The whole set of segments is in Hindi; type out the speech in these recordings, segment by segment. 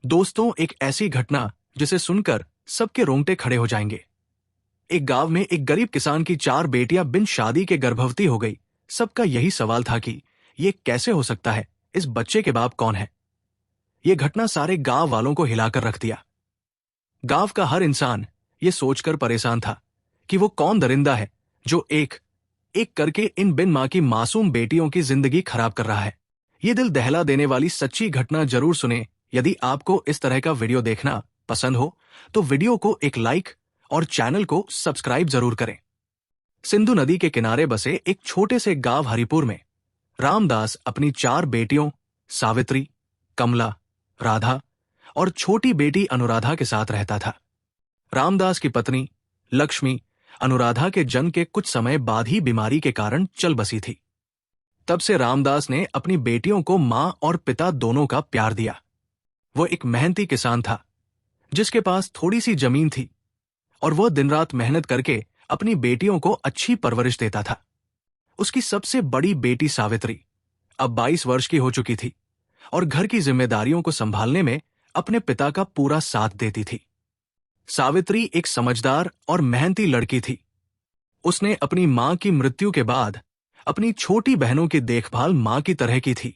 दोस्तों, एक ऐसी घटना जिसे सुनकर सबके रोंगटे खड़े हो जाएंगे। एक गांव में एक गरीब किसान की 4 बेटियां बिन शादी के गर्भवती हो गई। सबका यही सवाल था कि ये कैसे हो सकता है, इस बच्चे के बाप कौन है। ये घटना सारे गांव वालों को हिलाकर रख दिया। गांव का हर इंसान ये सोचकर परेशान था कि वो कौन दरिंदा है जो एक एक करके इन बिन मां की मासूम बेटियों की जिंदगी खराब कर रहा है। ये दिल दहला देने वाली सच्ची घटना जरूर सुने। यदि आपको इस तरह का वीडियो देखना पसंद हो तो वीडियो को एक लाइक और चैनल को सब्सक्राइब जरूर करें। सिंधु नदी के किनारे बसे एक छोटे से गांव हरिपुर में रामदास अपनी 4 बेटियों सावित्री, कमला, राधा और छोटी बेटी अनुराधा के साथ रहता था। रामदास की पत्नी लक्ष्मी अनुराधा के जन्म के कुछ समय बाद ही बीमारी के कारण चल बसी थी। तब से रामदास ने अपनी बेटियों को मां और पिता दोनों का प्यार दिया। वो एक मेहनती किसान था जिसके पास थोड़ी सी जमीन थी और वह दिन रात मेहनत करके अपनी बेटियों को अच्छी परवरिश देता था। उसकी सबसे बड़ी बेटी सावित्री अब 22 वर्ष की हो चुकी थी और घर की जिम्मेदारियों को संभालने में अपने पिता का पूरा साथ देती थी। सावित्री एक समझदार और मेहनती लड़की थी। उसने अपनी मां की मृत्यु के बाद अपनी छोटी बहनों की देखभाल मां की तरह की थी।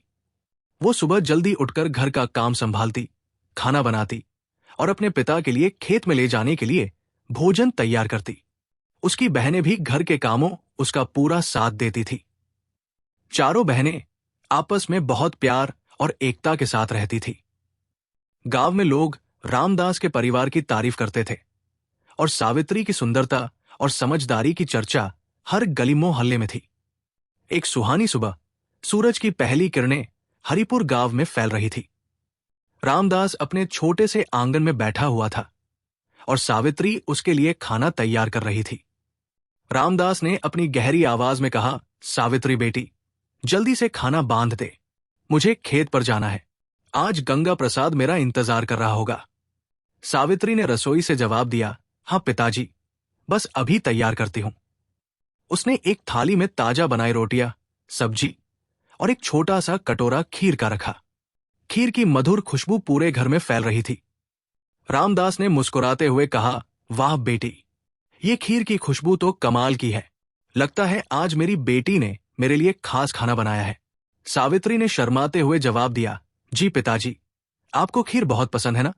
वो सुबह जल्दी उठकर घर का काम संभालती, खाना बनाती और अपने पिता के लिए खेत में ले जाने के लिए भोजन तैयार करती। उसकी बहनें भी घर के कामों उसका पूरा साथ देती थी। चारों बहनें आपस में बहुत प्यार और एकता के साथ रहती थी। गांव में लोग रामदास के परिवार की तारीफ करते थे और सावित्री की सुंदरता और समझदारी की चर्चा हर गली मोहल्ले में थी। एक सुहानी सुबह सूरज की पहली किरणें हरिपुर गांव में फैल रही थी। रामदास अपने छोटे से आंगन में बैठा हुआ था और सावित्री उसके लिए खाना तैयार कर रही थी। रामदास ने अपनी गहरी आवाज में कहा, सावित्री बेटी, जल्दी से खाना बांध दे, मुझे खेत पर जाना है। आज गंगा प्रसाद मेरा इंतजार कर रहा होगा। सावित्री ने रसोई से जवाब दिया, हाँ पिताजी, बस अभी तैयार करती हूं। उसने एक थाली में ताजा बनाई रोटियां, सब्जी और एक छोटा सा कटोरा खीर का रखा। खीर की मधुर खुशबू पूरे घर में फैल रही थी। रामदास ने मुस्कुराते हुए कहा, वाह बेटी, ये खीर की खुशबू तो कमाल की है। लगता है आज मेरी बेटी ने मेरे लिए खास खाना बनाया है। सावित्री ने शर्माते हुए जवाब दिया, जी पिताजी, आपको खीर बहुत पसंद है ना,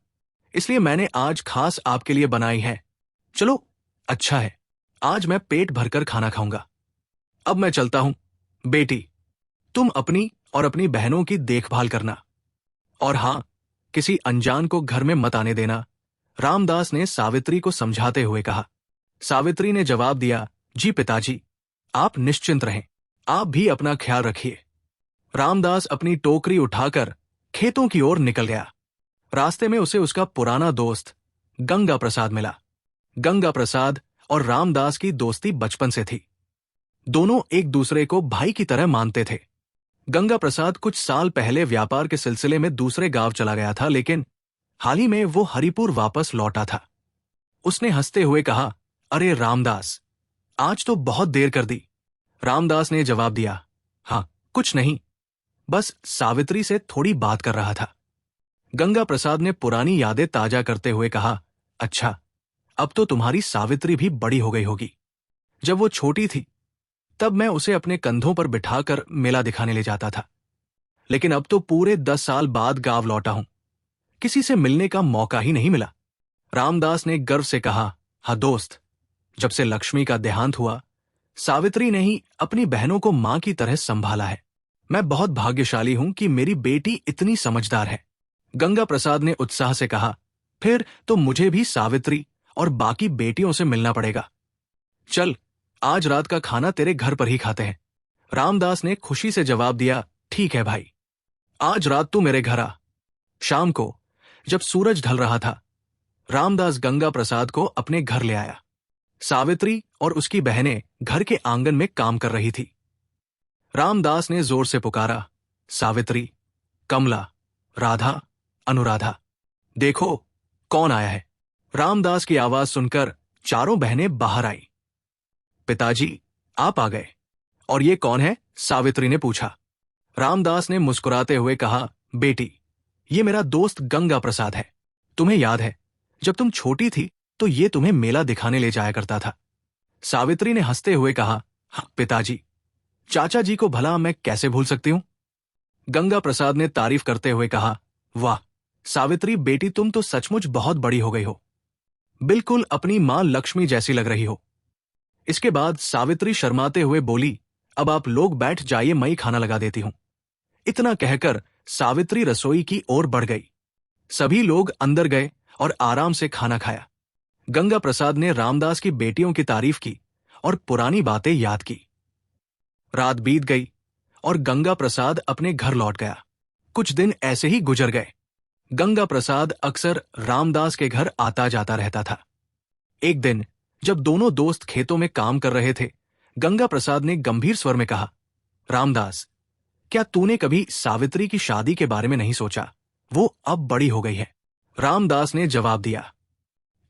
इसलिए मैंने आज खास आपके लिए बनाई है। चलो अच्छा है, आज मैं पेट भरकर खाना खाऊंगा। अब मैं चलता हूं। बेटी, तुम अपनी और अपनी बहनों की देखभाल करना और हां, किसी अनजान को घर में मत आने देना, रामदास ने सावित्री को समझाते हुए कहा। सावित्री ने जवाब दिया, जी पिताजी, आप निश्चिंत रहें, आप भी अपना ख्याल रखिए। रामदास अपनी टोकरी उठाकर खेतों की ओर निकल गया। रास्ते में उसे उसका पुराना दोस्त गंगा प्रसाद मिला। गंगा प्रसाद और रामदास की दोस्ती बचपन से थी। दोनों एक दूसरे को भाई की तरह मानते थे। गंगा प्रसाद कुछ साल पहले व्यापार के सिलसिले में दूसरे गांव चला गया था, लेकिन हाल ही में वो हरिपुर वापस लौटा था। उसने हंसते हुए कहा, अरे रामदास, आज तो बहुत देर कर दी। रामदास ने जवाब दिया, हाँ कुछ नहीं, बस सावित्री से थोड़ी बात कर रहा था। गंगा प्रसाद ने पुरानी यादें ताजा करते हुए कहा, अच्छा, अब तो तुम्हारी सावित्री भी बड़ी हो गई होगी। जब वो छोटी थी तब मैं उसे अपने कंधों पर बिठाकर मेला दिखाने ले जाता था, लेकिन अब तो पूरे 10 साल बाद गांव लौटा हूं, किसी से मिलने का मौका ही नहीं मिला। रामदास ने गर्व से कहा, हाँ दोस्त, जब से लक्ष्मी का देहांत हुआ, सावित्री ने ही अपनी बहनों को मां की तरह संभाला है। मैं बहुत भाग्यशाली हूं कि मेरी बेटी इतनी समझदार है। गंगा प्रसाद ने उत्साह से कहा, फिर तो मुझे भी सावित्री और बाकी बेटियों से मिलना पड़ेगा। चल, आज रात का खाना तेरे घर पर ही खाते हैं। रामदास ने खुशी से जवाब दिया, ठीक है भाई, आज रात तू मेरे घर आ। शाम को जब सूरज ढल रहा था, रामदास गंगा प्रसाद को अपने घर ले आया। सावित्री और उसकी बहनें घर के आंगन में काम कर रही थी। रामदास ने जोर से पुकारा, सावित्री, कमला, राधा, अनुराधा, देखो कौन आया है। रामदास की आवाज सुनकर चारों बहनें बाहर आई। पिताजी, आप आ गए। और ये कौन है? सावित्री ने पूछा। रामदास ने मुस्कुराते हुए कहा, बेटी, ये मेरा दोस्त गंगा प्रसाद है। तुम्हें याद है, जब तुम छोटी थी तो ये तुम्हें मेला दिखाने ले जाया करता था। सावित्री ने हंसते हुए कहा, हाँ पिताजी, चाचा जी को भला मैं कैसे भूल सकती हूं। गंगा प्रसाद ने तारीफ करते हुए कहा, वाह सावित्री बेटी, तुम तो सचमुच बहुत बड़ी हो गई हो। बिल्कुल अपनी मां लक्ष्मी जैसी लग रही हो। इसके बाद सावित्री शर्माते हुए बोली, अब आप लोग बैठ जाइए, मैं ही खाना लगा देती हूं। इतना कहकर सावित्री रसोई की ओर बढ़ गई। सभी लोग अंदर गए और आराम से खाना खाया। गंगा प्रसाद ने रामदास की बेटियों की तारीफ की और पुरानी बातें याद की। रात बीत गई और गंगा प्रसाद अपने घर लौट गया। कुछ दिन ऐसे ही गुजर गए। गंगा प्रसाद अक्सर रामदास के घर आता जाता रहता था। एक दिन जब दोनों दोस्त खेतों में काम कर रहे थे, गंगा प्रसाद ने गंभीर स्वर में कहा, रामदास, क्या तूने कभी सावित्री की शादी के बारे में नहीं सोचा? वो अब बड़ी हो गई है। रामदास ने जवाब दिया,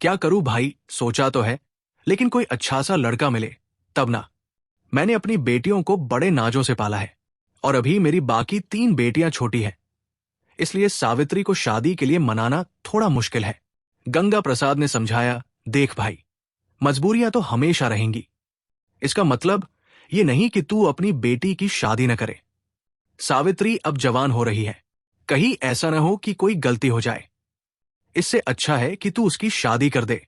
क्या करूं भाई, सोचा तो है, लेकिन कोई अच्छा सा लड़का मिले तब ना। मैंने अपनी बेटियों को बड़े नाजों से पाला है और अभी मेरी बाकी 3 बेटियां छोटी हैं, इसलिए सावित्री को शादी के लिए मनाना थोड़ा मुश्किल है। गंगा प्रसाद ने समझाया, देख भाई, मजबूरियां तो हमेशा रहेंगी। इसका मतलब ये नहीं कि तू अपनी बेटी की शादी न करे। सावित्री अब जवान हो रही है, कहीं ऐसा न हो कि कोई गलती हो जाए। इससे अच्छा है कि तू उसकी शादी कर दे।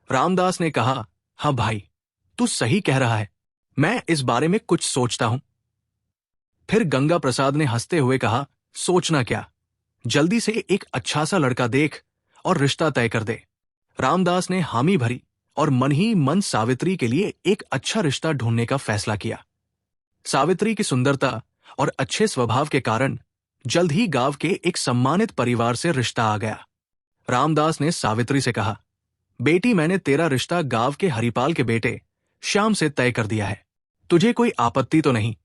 रामदास ने कहा, हाँ भाई, तू सही कह रहा है, मैं इस बारे में कुछ सोचता हूं। फिर गंगा प्रसाद ने हंसते हुए कहा, सोचना क्या, जल्दी से एक अच्छा सा लड़का देख और रिश्ता तय कर दे। रामदास ने हामी भरी और मन ही मन सावित्री के लिए एक अच्छा रिश्ता ढूंढने का फैसला किया। सावित्री की सुंदरता और अच्छे स्वभाव के कारण जल्द ही गांव के एक सम्मानित परिवार से रिश्ता आ गया। रामदास ने सावित्री से कहा, बेटी, मैंने तेरा रिश्ता गांव के हरिपाल के बेटे श्याम से तय कर दिया है। तुझे कोई आपत्ति तो नहीं?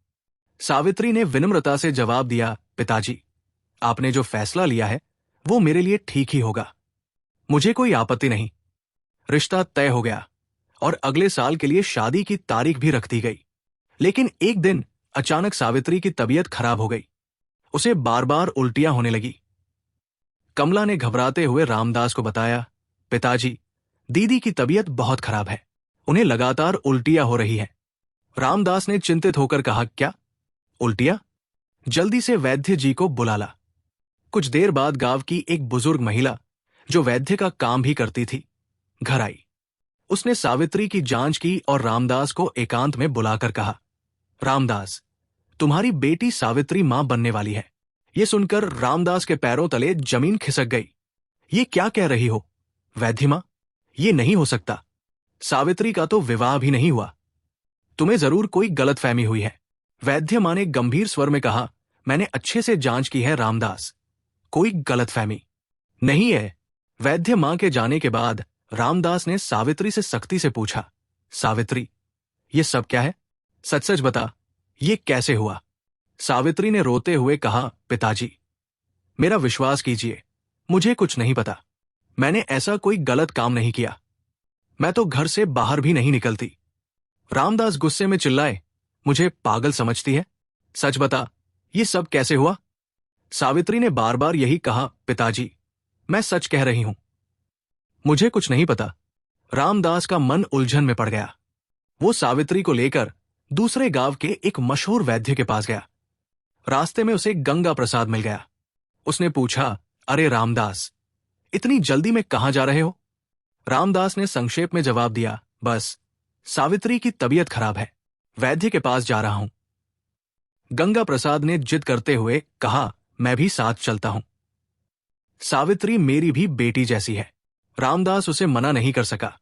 सावित्री ने विनम्रता से जवाब दिया, पिताजी, आपने जो फैसला लिया है वो मेरे लिए ठीक ही होगा। मुझे कोई आपत्ति नहीं। रिश्ता तय हो गया और अगले साल के लिए शादी की तारीख भी रख दी गई। लेकिन एक दिन अचानक सावित्री की तबीयत खराब हो गई। उसे बार बार उल्टियां होने लगी। कमला ने घबराते हुए रामदास को बताया, पिताजी, दीदी की तबीयत बहुत खराब है, उन्हें लगातार उल्टियां हो रही है। रामदास ने चिंतित होकर कहा, क्या उल्टियां? जल्दी से वैद्य जी को बुला ला। कुछ देर बाद गांव की एक बुजुर्ग महिला, जो वैद्य का काम भी करती थी, घर आई। उसने सावित्री की जांच की और रामदास को एकांत में बुलाकर कहा, रामदास, तुम्हारी बेटी सावित्री मां बनने वाली है। यह सुनकर रामदास के पैरों तले जमीन खिसक गई। ये क्या कह रही हो वैद्य मां? ये नहीं हो सकता। सावित्री का तो विवाह भी नहीं हुआ। तुम्हें जरूर कोई गलतफहमी हुई है। वैद्य मां ने गंभीर स्वर में कहा, मैंने अच्छे से जांच की है रामदास, कोई गलतफहमी नहीं है। वैद्य मां के जाने के बाद रामदास ने सावित्री से सख्ती से पूछा, सावित्री, ये सब क्या है? सच सच बता, ये कैसे हुआ? सावित्री ने रोते हुए कहा, पिताजी, मेरा विश्वास कीजिए, मुझे कुछ नहीं पता। मैंने ऐसा कोई गलत काम नहीं किया। मैं तो घर से बाहर भी नहीं निकलती। रामदास गुस्से में चिल्लाए, मुझे पागल समझती है? सच बता, ये सब कैसे हुआ? सावित्री ने बार बार यही कहा, पिताजी, मैं सच कह रही हूं, मुझे कुछ नहीं पता। रामदास का मन उलझन में पड़ गया। वो सावित्री को लेकर दूसरे गांव के एक मशहूर वैद्य के पास गया। रास्ते में उसे गंगा प्रसाद मिल गया। उसने पूछा, अरे रामदास, इतनी जल्दी में कहां जा रहे हो? रामदास ने संक्षेप में जवाब दिया, बस सावित्री की तबीयत खराब है, वैद्य के पास जा रहा हूं। गंगा प्रसाद ने जिद करते हुए कहा, मैं भी साथ चलता हूं। सावित्री मेरी भी बेटी जैसी है। रामदास उसे मना नहीं कर सका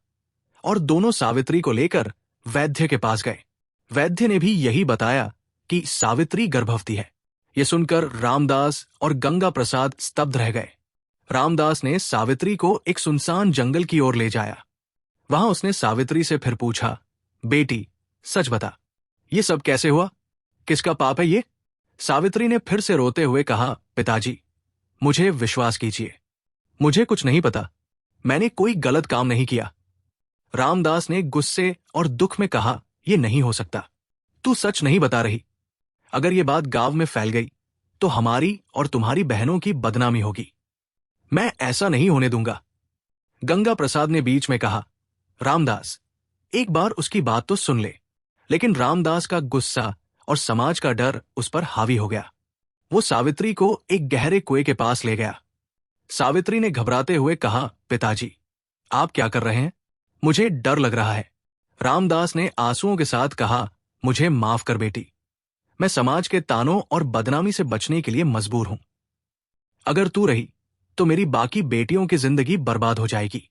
और दोनों सावित्री को लेकर वैद्य के पास गए। वैद्य ने भी यही बताया कि सावित्री गर्भवती है। यह सुनकर रामदास और गंगा प्रसाद स्तब्ध रह गए। रामदास ने सावित्री को एक सुनसान जंगल की ओर ले जाया। वहां उसने सावित्री से फिर पूछा, बेटी, सच बता, ये सब कैसे हुआ? किसका पाप है ये? सावित्री ने फिर से रोते हुए कहा, पिताजी, मुझे विश्वास कीजिए, मुझे कुछ नहीं पता। मैंने कोई गलत काम नहीं किया। रामदास ने गुस्से और दुख में कहा, यह नहीं हो सकता। तू सच नहीं बता रही। अगर यह बात गांव में फैल गई तो हमारी और तुम्हारी बहनों की बदनामी होगी। मैं ऐसा नहीं होने दूंगा। गंगा प्रसाद ने बीच में कहा। रामदास, एक बार उसकी बात तो सुन ले। लेकिन रामदास का गुस्सा और समाज का डर उस पर हावी हो गया। वो सावित्री को एक गहरे कुएं के पास ले गया। सावित्री ने घबराते हुए कहा, पिताजी, आप क्या कर रहे हैं? मुझे डर लग रहा है। रामदास ने आंसुओं के साथ कहा, मुझे माफ कर बेटी। मैं समाज के तानों और बदनामी से बचने के लिए मजबूर हूं। अगर तू रही तो मेरी बाकी बेटियों की जिंदगी बर्बाद हो जाएगी।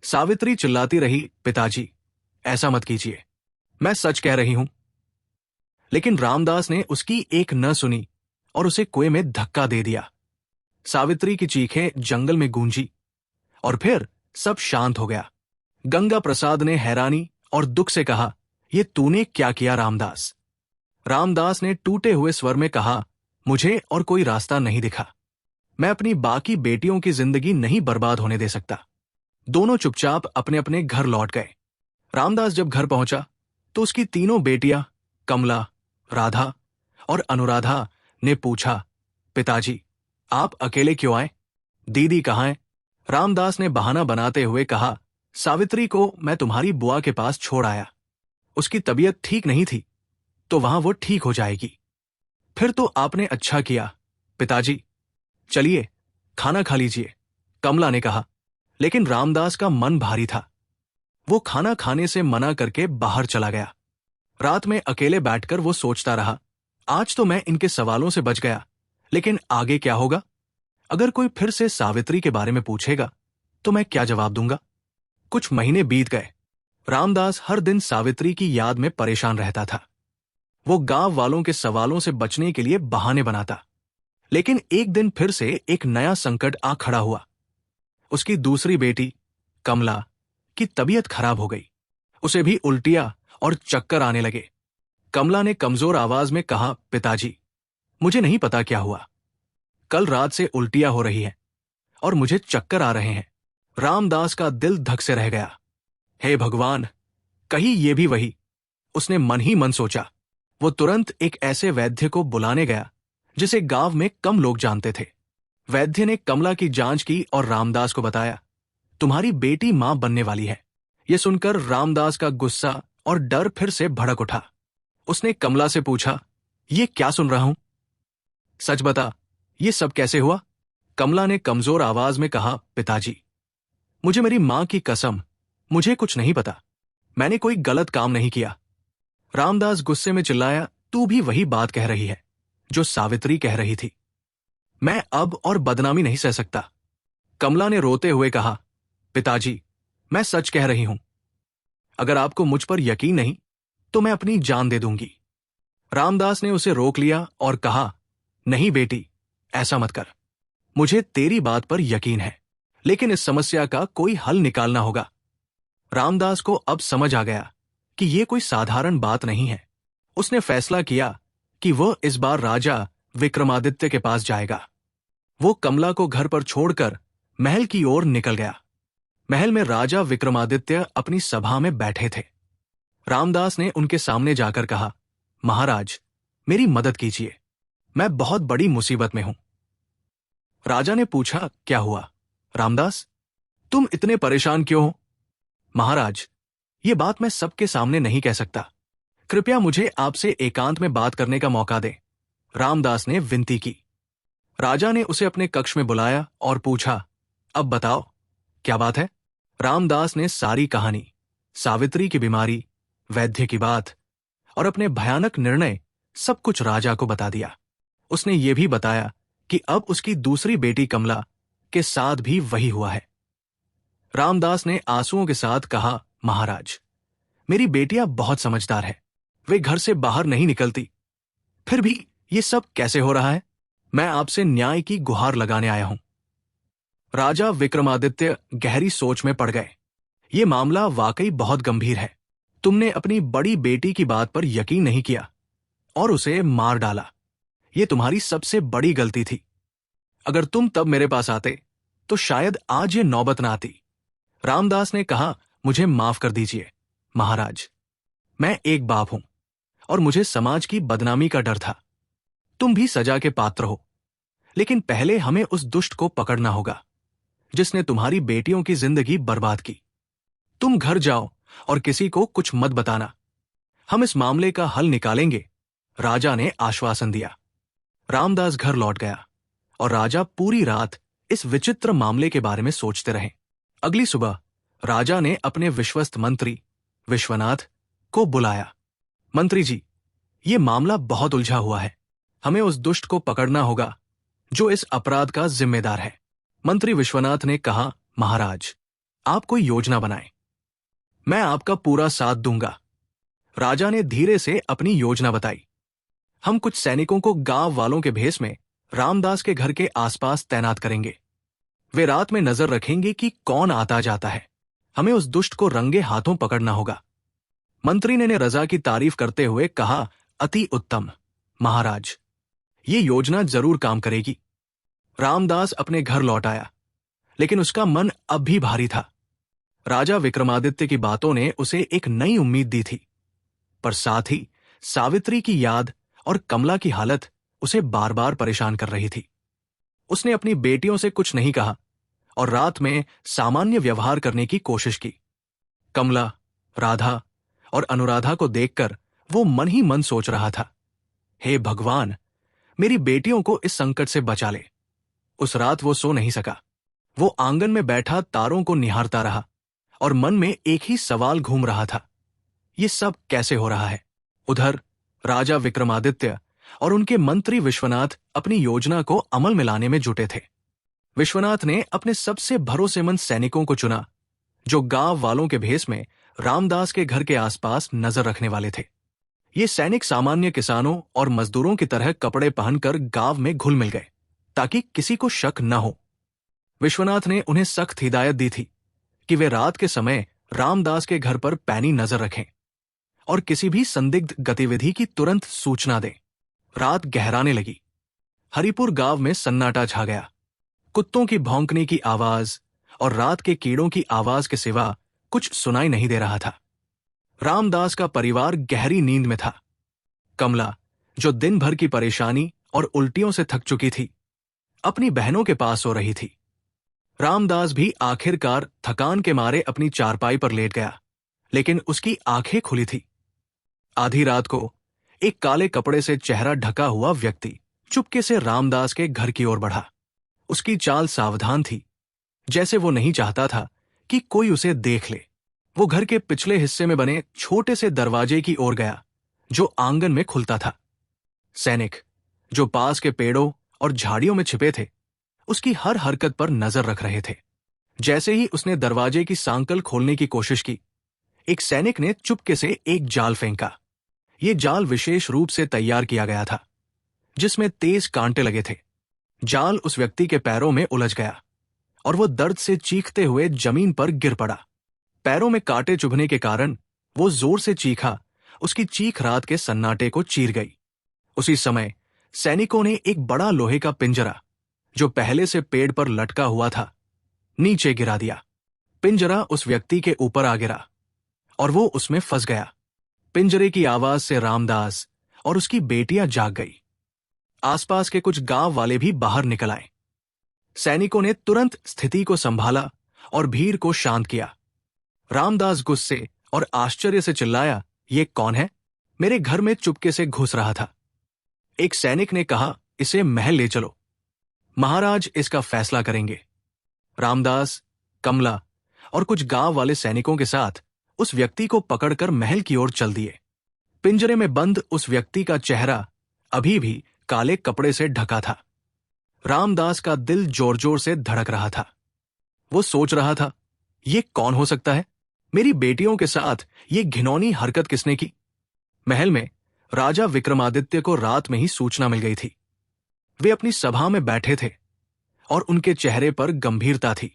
सावित्री चिल्लाती रही, पिताजी, ऐसा मत कीजिए, मैं सच कह रही हूं। लेकिन रामदास ने उसकी एक न सुनी और उसे कुएं में धक्का दे दिया। सावित्री की चीखें जंगल में गूंजी और फिर सब शांत हो गया। गंगा प्रसाद ने हैरानी और दुख से कहा, ये तूने क्या किया रामदास? रामदास ने टूटे हुए स्वर में कहा, मुझे और कोई रास्ता नहीं दिखा। मैं अपनी बाकी बेटियों की जिंदगी नहीं बर्बाद होने दे सकता। दोनों चुपचाप अपने अपने घर लौट गए। रामदास जब घर पहुंचा तो उसकी तीनों बेटियां कमला, राधा और अनुराधा ने पूछा, पिताजी, आप अकेले क्यों आए? दीदी कहाँ है? रामदास ने बहाना बनाते हुए कहा, सावित्री को मैं तुम्हारी बुआ के पास छोड़ आया। उसकी तबीयत ठीक नहीं थी, तो वहां वो ठीक हो जाएगी। फिर तो आपने अच्छा किया। पिताजी, चलिए खाना खा लीजिए, कमला ने कहा। लेकिन रामदास का मन भारी था। वो खाना खाने से मना करके बाहर चला गया। रात में अकेले बैठकर वो सोचता रहा, आज तो मैं इनके सवालों से बच गया, लेकिन आगे क्या होगा? अगर कोई फिर से सावित्री के बारे में पूछेगा तो मैं क्या जवाब दूंगा? कुछ महीने बीत गए। रामदास हर दिन सावित्री की याद में परेशान रहता था। वो गांव वालों के सवालों से बचने के लिए बहाने बनाता। लेकिन एक दिन फिर से एक नया संकट आ खड़ा हुआ। उसकी दूसरी बेटी कमला की तबीयत खराब हो गई। उसे भी उल्टियां और चक्कर आने लगे। कमला ने कमजोर आवाज में कहा, पिताजी, मुझे नहीं पता क्या हुआ। कल रात से उल्टियां हो रही हैं और मुझे चक्कर आ रहे हैं। रामदास का दिल धक से रह गया। हे भगवान, कहीं ये भी वही। उसने मन ही मन सोचा। वो तुरंत एक ऐसे वैद्य को बुलाने गया जिसे गांव में कम लोग जानते थे। वैद्य ने कमला की जांच की और रामदास को बताया, तुम्हारी बेटी मां बनने वाली है। यह सुनकर रामदास का गुस्सा और डर फिर से भड़क उठा। उसने कमला से पूछा, ये क्या सुन रहा हूं? सच बता, ये सब कैसे हुआ? कमला ने कमजोर आवाज में कहा, पिताजी, मुझे मेरी मां की कसम, मुझे कुछ नहीं पता। मैंने कोई गलत काम नहीं किया। रामदास गुस्से में चिल्लाया, तू भी वही बात कह रही है जो सावित्री कह रही थी। मैं अब और बदनामी नहीं सह सकता। कमला ने रोते हुए कहा, पिताजी, मैं सच कह रही हूं। अगर आपको मुझ पर यकीन नहीं तो मैं अपनी जान दे दूंगी। रामदास ने उसे रोक लिया और कहा, नहीं बेटी, ऐसा मत कर। मुझे तेरी बात पर यकीन है, लेकिन इस समस्या का कोई हल निकालना होगा। रामदास को अब समझ आ गया कि यह कोई साधारण बात नहीं है। उसने फैसला किया कि वह इस बार राजा विक्रमादित्य के पास जाएगा। वो कमला को घर पर छोड़कर महल की ओर निकल गया। महल में राजा विक्रमादित्य अपनी सभा में बैठे थे। रामदास ने उनके सामने जाकर कहा, महाराज, मेरी मदद कीजिए, मैं बहुत बड़ी मुसीबत में हूं। राजा ने पूछा, क्या हुआ? रामदास, तुम इतने परेशान क्यों हो? महाराज, ये बात मैं सबके सामने नहीं कह सकता। कृपया मुझे आपसे एकांत में बात करने का मौका दें। रामदास ने विनती की। राजा ने उसे अपने कक्ष में बुलाया और पूछा, अब बताओ, क्या बात है? रामदास ने सारी कहानी, सावित्री की बीमारी, वैद्य की बात और अपने भयानक निर्णय सब कुछ राजा को बता दिया। उसने ये भी बताया कि अब उसकी दूसरी बेटी कमला के साथ भी वही हुआ है। रामदास ने आंसुओं के साथ कहा, महाराज, मेरी बेटियां बहुत समझदार है। वे घर से बाहर नहीं निकलती। फिर भी ये सब कैसे हो रहा है? मैं आपसे न्याय की गुहार लगाने आया हूं। राजा विक्रमादित्य गहरी सोच में पड़ गए। ये मामला वाकई बहुत गंभीर है। तुमने अपनी बड़ी बेटी की बात पर यकीन नहीं किया और उसे मार डाला। ये तुम्हारी सबसे बड़ी गलती थी। अगर तुम तब मेरे पास आते तो शायद आज ये नौबत ना आती। रामदास ने कहा, मुझे माफ कर दीजिए महाराज। मैं एक बाप हूं और मुझे समाज की बदनामी का डर था। तुम भी सजा के पात्र हो, लेकिन पहले हमें उस दुष्ट को पकड़ना होगा जिसने तुम्हारी बेटियों की जिंदगी बर्बाद की। तुम घर जाओ और किसी को कुछ मत बताना, हम इस मामले का हल निकालेंगे, राजा ने आश्वासन दिया। रामदास घर लौट गया और राजा पूरी रात इस विचित्र मामले के बारे में सोचते रहे। अगली सुबह राजा ने अपने विश्वस्त मंत्री विश्वनाथ को बुलाया। मंत्री जी, ये मामला बहुत उलझा हुआ है, हमें उस दुष्ट को पकड़ना होगा जो इस अपराध का जिम्मेदार है। मंत्री विश्वनाथ ने कहा, महाराज, आप कोई योजना बनाएं, मैं आपका पूरा साथ दूंगा। राजा ने धीरे से अपनी योजना बताई। हम कुछ सैनिकों को गांव वालों के भेष में रामदास के घर के आसपास तैनात करेंगे। वे रात में नजर रखेंगे कि कौन आता जाता है। हमें उस दुष्ट को रंगे हाथों पकड़ना होगा। मंत्री ने रजा की तारीफ करते हुए कहा, अति उत्तम महाराज, ये योजना जरूर काम करेगी। रामदास अपने घर लौट आया, लेकिन उसका मन अब भी भारी था। राजा विक्रमादित्य की बातों ने उसे एक नई उम्मीद दी थी, पर साथ ही सावित्री की याद और कमला की हालत उसे बार बार परेशान कर रही थी। उसने अपनी बेटियों से कुछ नहीं कहा और रात में सामान्य व्यवहार करने की कोशिश की। कमला, राधा और अनुराधा को देखकर वो मन ही मन सोच रहा था, हे भगवान, मेरी बेटियों को इस संकट से बचा ले। उस रात वो सो नहीं सका। वो आंगन में बैठा तारों को निहारता रहा और मन में एक ही सवाल घूम रहा था, ये सब कैसे हो रहा है। उधर राजा विक्रमादित्य और उनके मंत्री विश्वनाथ अपनी योजना को अमल में लाने में जुटे थे। विश्वनाथ ने अपने सबसे भरोसेमंद सैनिकों को चुना, जो गांव वालों के भेष में रामदास के घर के आसपास नजर रखने वाले थे। ये सैनिक सामान्य किसानों और मजदूरों की तरह कपड़े पहनकर गांव में घुल मिल गए, ताकि किसी को शक न हो। विश्वनाथ ने उन्हें सख्त हिदायत दी थी कि वे रात के समय रामदास के घर पर पैनी नजर रखें और किसी भी संदिग्ध गतिविधि की तुरंत सूचना दें। रात गहराने लगी। हरिपुर गांव में सन्नाटा छा गया। कुत्तों की भौंकने की आवाज और रात के कीड़ों की आवाज के सिवा कुछ सुनाई नहीं दे रहा था। रामदास का परिवार गहरी नींद में था। कमला, जो दिन भर की परेशानी और उल्टियों से थक चुकी थी, अपनी बहनों के पास सो रही थी। रामदास भी आखिरकार थकान के मारे अपनी चारपाई पर लेट गया, लेकिन उसकी आंखें खुली थी। आधी रात को एक काले कपड़े से चेहरा ढका हुआ व्यक्ति चुपके से रामदास के घर की ओर बढ़ा। उसकी चाल सावधान थी, जैसे वो नहीं चाहता था कि कोई उसे देख ले। वो घर के पिछले हिस्से में बने छोटे से दरवाजे की ओर गया, जो आंगन में खुलता था। सैनिक, जो पास के पेड़ों और झाड़ियों में छिपे थे, उसकी हर हरकत पर नजर रख रहे थे। जैसे ही उसने दरवाजे की सांकल खोलने की कोशिश की, एक सैनिक ने चुपके से एक जाल फेंका। ये जाल विशेष रूप से तैयार किया गया था, जिसमें तेज कांटे लगे थे। जाल उस व्यक्ति के पैरों में उलझ गया और वो दर्द से चीखते हुए जमीन पर गिर पड़ा। पैरों में कांटे चुभने के कारण वो जोर से चीखा। उसकी चीख रात के सन्नाटे को चीर गई। उसी समय सैनिकों ने एक बड़ा लोहे का पिंजरा, जो पहले से पेड़ पर लटका हुआ था, नीचे गिरा दिया। पिंजरा उस व्यक्ति के ऊपर आ गिरा और वो उसमें फंस गया। पिंजरे की आवाज से रामदास और उसकी बेटियां जाग गई। आसपास के कुछ गांव वाले भी बाहर निकल आए। सैनिकों ने तुरंत स्थिति को संभाला और भीड़ को शांत किया। रामदास गुस्से और आश्चर्य से चिल्लाया, ये कौन है? मेरे घर में चुपके से घुस रहा था। एक सैनिक ने कहा, इसे महल ले चलो, महाराज इसका फैसला करेंगे। रामदास, कमला और कुछ गांव वाले सैनिकों के साथ उस व्यक्ति को पकड़कर महल की ओर चल दिए। पिंजरे में बंद उस व्यक्ति का चेहरा अभी भी काले कपड़े से ढका था। रामदास का दिल जोर जोर से धड़क रहा था। वो सोच रहा था, ये कौन हो सकता है? मेरी बेटियों के साथ ये घिनौनी हरकत किसने की? महल में राजा विक्रमादित्य को रात में ही सूचना मिल गई थी। वे अपनी सभा में बैठे थे और उनके चेहरे पर गंभीरता थी।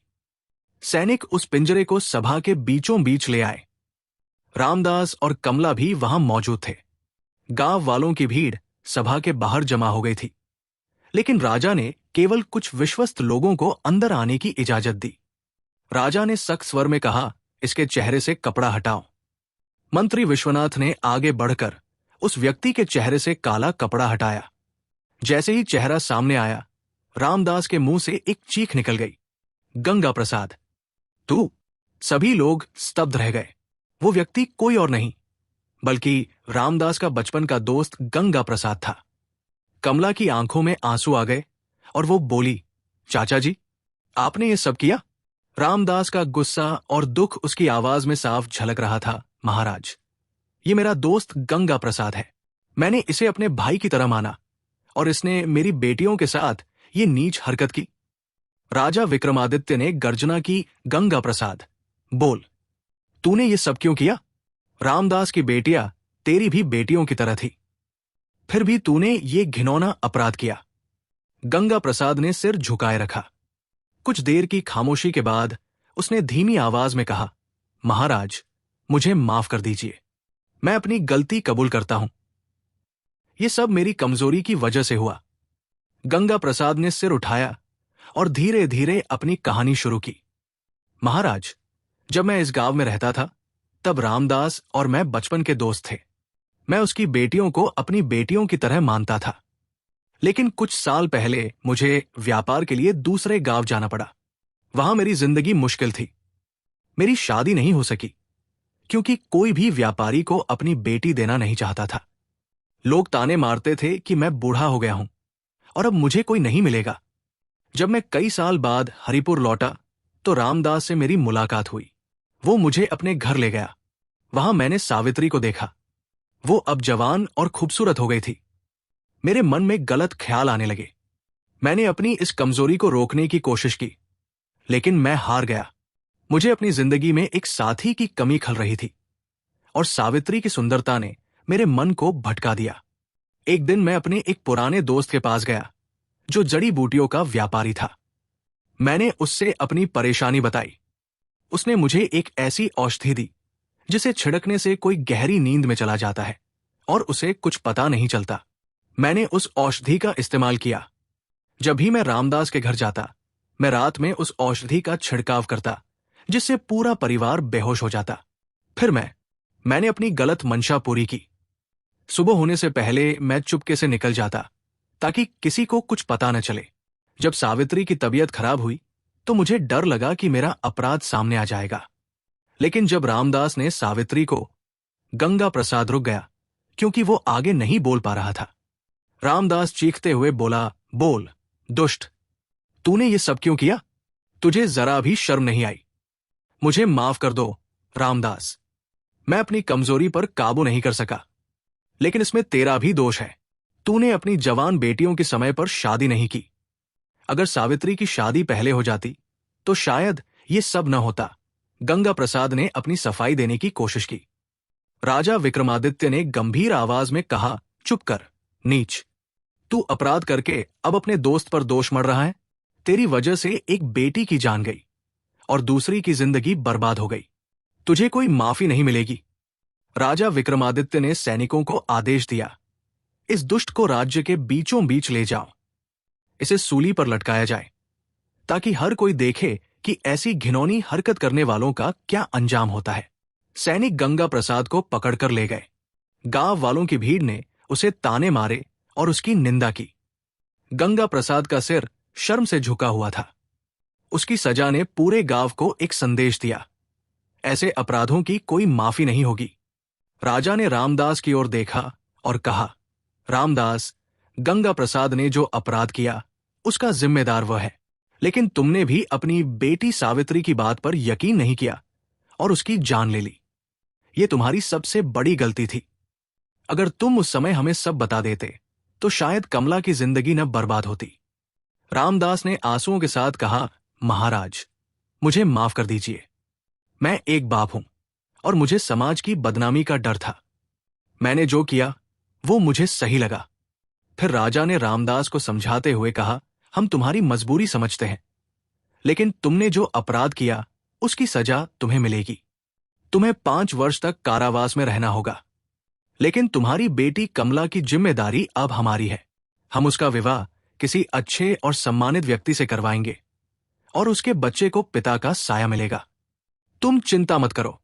सैनिक उस पिंजरे को सभा के बीचों बीच ले आए। रामदास और कमला भी वहां मौजूद थे। गांव वालों की भीड़ सभा के बाहर जमा हो गई थी, लेकिन राजा ने केवल कुछ विश्वस्त लोगों को अंदर आने की इजाजत दी। राजा ने सख्त स्वर में कहा, इसके चेहरे से कपड़ा हटाओ। मंत्री विश्वनाथ ने आगे बढ़कर उस व्यक्ति के चेहरे से काला कपड़ा हटाया। जैसे ही चेहरा सामने आया, रामदास के मुंह से एक चीख निकल गई। गंगा प्रसाद, तू! सभी लोग स्तब्ध रह गए। वो व्यक्ति कोई और नहीं बल्कि रामदास का बचपन का दोस्त गंगा प्रसाद था। कमला की आंखों में आंसू आ गए और वो बोली, चाचा जी, आपने ये सब किया? रामदास का गुस्सा और दुख उसकी आवाज में साफ झलक रहा था। महाराज, ये मेरा दोस्त गंगा प्रसाद है। मैंने इसे अपने भाई की तरह माना और इसने मेरी बेटियों के साथ ये नीच हरकत की। राजा विक्रमादित्य ने गर्जना की, गंगा प्रसाद, बोल, तूने ये सब क्यों किया? रामदास की बेटियां तेरी भी बेटियों की तरह थी, फिर भी तूने ये घिनौना अपराध किया। गंगा प्रसाद ने सिर झुकाए रखा। कुछ देर की खामोशी के बाद उसने धीमी आवाज में कहा, महाराज, मुझे माफ कर दीजिए। मैं अपनी गलती कबूल करता हूं। यह सब मेरी कमजोरी की वजह से हुआ। गंगा प्रसाद ने सिर उठाया और धीरे धीरे अपनी कहानी शुरू की। महाराज, जब मैं इस गांव में रहता था, तब रामदास और मैं बचपन के दोस्त थे। मैं उसकी बेटियों को अपनी बेटियों की तरह मानता था। लेकिन कुछ साल पहले मुझे व्यापार के लिए दूसरे गांव जाना पड़ा। वहां मेरी जिंदगी मुश्किल थी। मेरी शादी नहीं हो सकी क्योंकि कोई भी व्यापारी को अपनी बेटी देना नहीं चाहता था। लोग ताने मारते थे कि मैं बूढ़ा हो गया हूं और अब मुझे कोई नहीं मिलेगा। जब मैं कई साल बाद हरिपुर लौटा तो रामदास से मेरी मुलाकात हुई। वो मुझे अपने घर ले गया। वहां मैंने सावित्री को देखा। वो अब जवान और खूबसूरत हो गई थी। मेरे मन में गलत ख्याल आने लगे। मैंने अपनी इस कमजोरी को रोकने की कोशिश की, लेकिन मैं हार गया। मुझे अपनी जिंदगी में एक साथी की कमी खल रही थी और सावित्री की सुंदरता ने मेरे मन को भटका दिया। एक दिन मैं अपने एक पुराने दोस्त के पास गया जो जड़ी बूटियों का व्यापारी था। मैंने उससे अपनी परेशानी बताई। उसने मुझे एक ऐसी औषधि दी जिसे छिड़कने से कोई गहरी नींद में चला जाता है और उसे कुछ पता नहीं चलता। मैंने उस औषधि का इस्तेमाल किया। जब भी मैं रामदास के घर जाता, मैं रात में उस औषधि का छिड़काव करता, जिससे पूरा परिवार बेहोश हो जाता। फिर मैंने अपनी गलत मंशा पूरी की। सुबह होने से पहले मैं चुपके से निकल जाता ताकि किसी को कुछ पता न चले। जब सावित्री की तबीयत खराब हुई तो मुझे डर लगा कि मेरा अपराध सामने आ जाएगा। लेकिन जब रामदास ने सावित्री को, गंगा प्रसाद रुक गया क्योंकि वो आगे नहीं बोल पा रहा था। रामदास चीखते हुए बोला, बोल, दुष्ट, तूने ये सब क्यों किया? तुझे जरा भी शर्म नहीं आई? मुझे माफ कर दो रामदास। मैं अपनी कमजोरी पर काबू नहीं कर सका, लेकिन इसमें तेरा भी दोष है। तूने अपनी जवान बेटियों के समय पर शादी नहीं की। अगर सावित्री की शादी पहले हो जाती तो शायद ये सब न होता। गंगा प्रसाद ने अपनी सफाई देने की कोशिश की। राजा विक्रमादित्य ने गंभीर आवाज में कहा, चुप कर, नीच। तू अपराध करके अब अपने दोस्त पर दोष मढ़ रहा है। तेरी वजह से एक बेटी की जान गई और दूसरी की जिंदगी बर्बाद हो गई। तुझे कोई माफी नहीं मिलेगी। राजा विक्रमादित्य ने सैनिकों को आदेश दिया, इस दुष्ट को राज्य के बीचों बीच ले जाओ। इसे सूली पर लटकाया जाए ताकि हर कोई देखे कि ऐसी घिनौनी हरकत करने वालों का क्या अंजाम होता है। सैनिक गंगा प्रसाद को पकड़कर ले गए। गांव वालों की भीड़ ने उसे ताने मारे और उसकी निंदा की। गंगा प्रसाद का सिर शर्म से झुका हुआ था। उसकी सजा ने पूरे गांव को एक संदेश दिया, ऐसे अपराधों की कोई माफी नहीं होगी। राजा ने रामदास की ओर देखा और कहा, रामदास, गंगा प्रसाद ने जो अपराध किया उसका जिम्मेदार वह है, लेकिन तुमने भी अपनी बेटी सावित्री की बात पर यकीन नहीं किया और उसकी जान ले ली। यह तुम्हारी सबसे बड़ी गलती थी। अगर तुम उस समय हमें सब बता देते तो शायद कमला की जिंदगी न बर्बाद होती। रामदास ने आंसुओं के साथ कहा, महाराज, मुझे माफ कर दीजिए। मैं एक बाप हूं और मुझे समाज की बदनामी का डर था। मैंने जो किया वो मुझे सही लगा। फिर राजा ने रामदास को समझाते हुए कहा, हम तुम्हारी मजबूरी समझते हैं, लेकिन तुमने जो अपराध किया उसकी सजा तुम्हें मिलेगी। तुम्हें 5 वर्ष तक कारावास में रहना होगा, लेकिन तुम्हारी बेटी कमला की जिम्मेदारी अब हमारी है। हम उसका विवाह किसी अच्छे और सम्मानित व्यक्ति से करवाएंगे और उसके बच्चे को पिता का साया मिलेगा। तुम चिंता मत करो।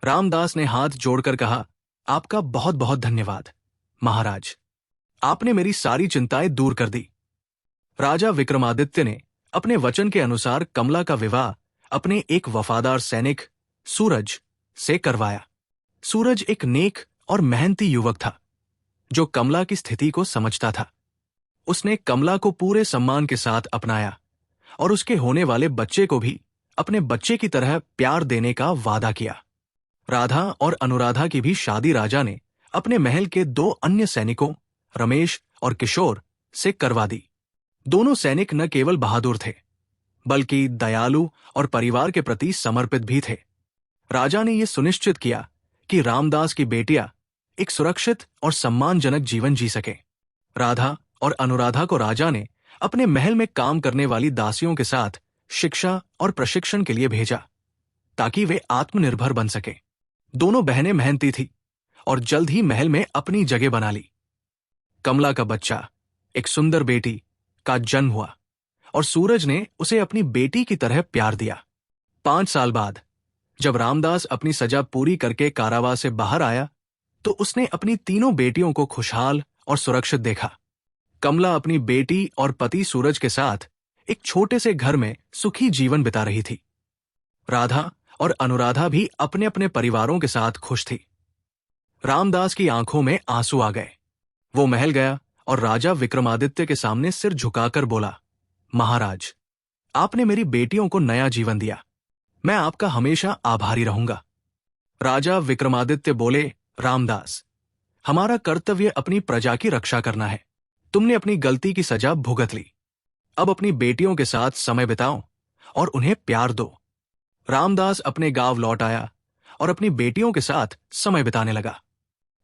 रामदास ने हाथ जोड़कर कहा, आपका बहुत बहुत धन्यवाद महाराज। आपने मेरी सारी चिंताएं दूर कर दी। राजा विक्रमादित्य ने अपने वचन के अनुसार कमला का विवाह अपने एक वफादार सैनिक सूरज से करवाया। सूरज एक नेक और मेहनती युवक था जो कमला की स्थिति को समझता था। उसने कमला को पूरे सम्मान के साथ अपनाया और उसके होने वाले बच्चे को भी अपने बच्चे की तरह प्यार देने का वादा किया। राधा और अनुराधा की भी शादी राजा ने अपने महल के 2 अन्य सैनिकों रमेश और किशोर से करवा दी। दोनों सैनिक न केवल बहादुर थे बल्कि दयालु और परिवार के प्रति समर्पित भी थे। राजा ने यह सुनिश्चित किया कि रामदास की बेटियां एक सुरक्षित और सम्मानजनक जीवन जी सके। राधा और अनुराधा को राजा ने अपने महल में काम करने वाली दासियों के साथ शिक्षा और प्रशिक्षण के लिए भेजा ताकि वे आत्मनिर्भर बन सके। दोनों बहनें मेहनती थी और जल्द ही महल में अपनी जगह बना ली। कमला का बच्चा, एक सुंदर बेटी का जन्म हुआ और सूरज ने उसे अपनी बेटी की तरह प्यार दिया। 5 साल बाद जब रामदास अपनी सजा पूरी करके कारावास से बाहर आया तो उसने अपनी तीनों बेटियों को खुशहाल और सुरक्षित देखा। कमला अपनी बेटी और पति सूरज के साथ एक छोटे से घर में सुखी जीवन बिता रही थी। राधा और अनुराधा भी अपने अपने परिवारों के साथ खुश थी। रामदास की आंखों में आंसू आ गए। वो महल गया और राजा विक्रमादित्य के सामने सिर झुकाकर बोला, महाराज, आपने मेरी बेटियों को नया जीवन दिया। मैं आपका हमेशा आभारी रहूंगा। राजा विक्रमादित्य बोले, रामदास, हमारा कर्तव्य अपनी प्रजा की रक्षा करना है। तुमने अपनी गलती की सजा भुगत ली। अब अपनी बेटियों के साथ समय बिताओ और उन्हें प्यार दो। रामदास अपने गांव लौट आया और अपनी बेटियों के साथ समय बिताने लगा।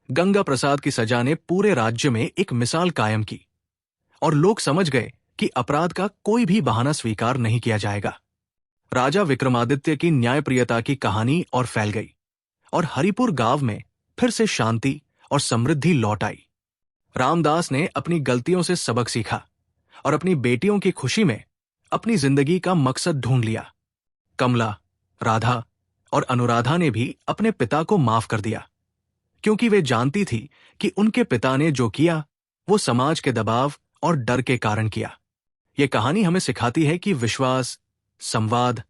गंगा प्रसाद की सजा ने पूरे राज्य में एक मिसाल कायम की और लोग समझ गए कि अपराध का कोई भी बहाना स्वीकार नहीं किया जाएगा। राजा विक्रमादित्य की न्यायप्रियता की कहानी और फैल गई और हरिपुर गांव में फिर से शांति और समृद्धि लौट आई। रामदास ने अपनी गलतियों से सबक सीखा और अपनी बेटियों की खुशी में अपनी जिंदगी का मकसद ढूंढ लिया। कमला, राधा और अनुराधा ने भी अपने पिता को माफ कर दिया क्योंकि वे जानती थी कि उनके पिता ने जो किया वो समाज के दबाव और डर के कारण किया। ये कहानी हमें सिखाती है कि विश्वास, संवाद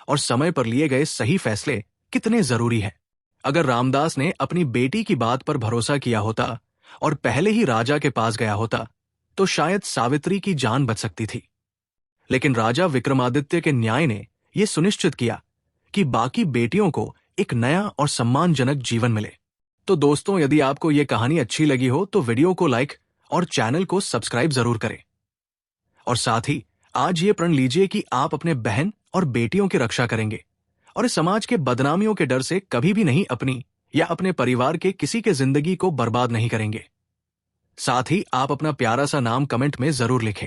और समय पर लिए गए सही फैसले कितने जरूरी हैं। अगर रामदास ने अपनी बेटी की बात पर भरोसा किया होता और पहले ही राजा के पास गया होता तो शायद सावित्री की जान बच सकती थी। लेकिन राजा विक्रमादित्य के न्याय ने यह सुनिश्चित किया कि बाकी बेटियों को एक नया और सम्मानजनक जीवन मिले। तो दोस्तों, यदि आपको यह कहानी अच्छी लगी हो तो वीडियो को लाइक और चैनल को सब्सक्राइब जरूर करें। और साथ ही आज ये प्रण लीजिए कि आप अपने बहन और बेटियों की रक्षा करेंगे और इस समाज के बदनामियों के डर से कभी भी नहीं अपनी या अपने परिवार के किसी के जिंदगी को बर्बाद नहीं करेंगे। साथ ही आप अपना प्यारा सा नाम कमेंट में जरूर लिखें।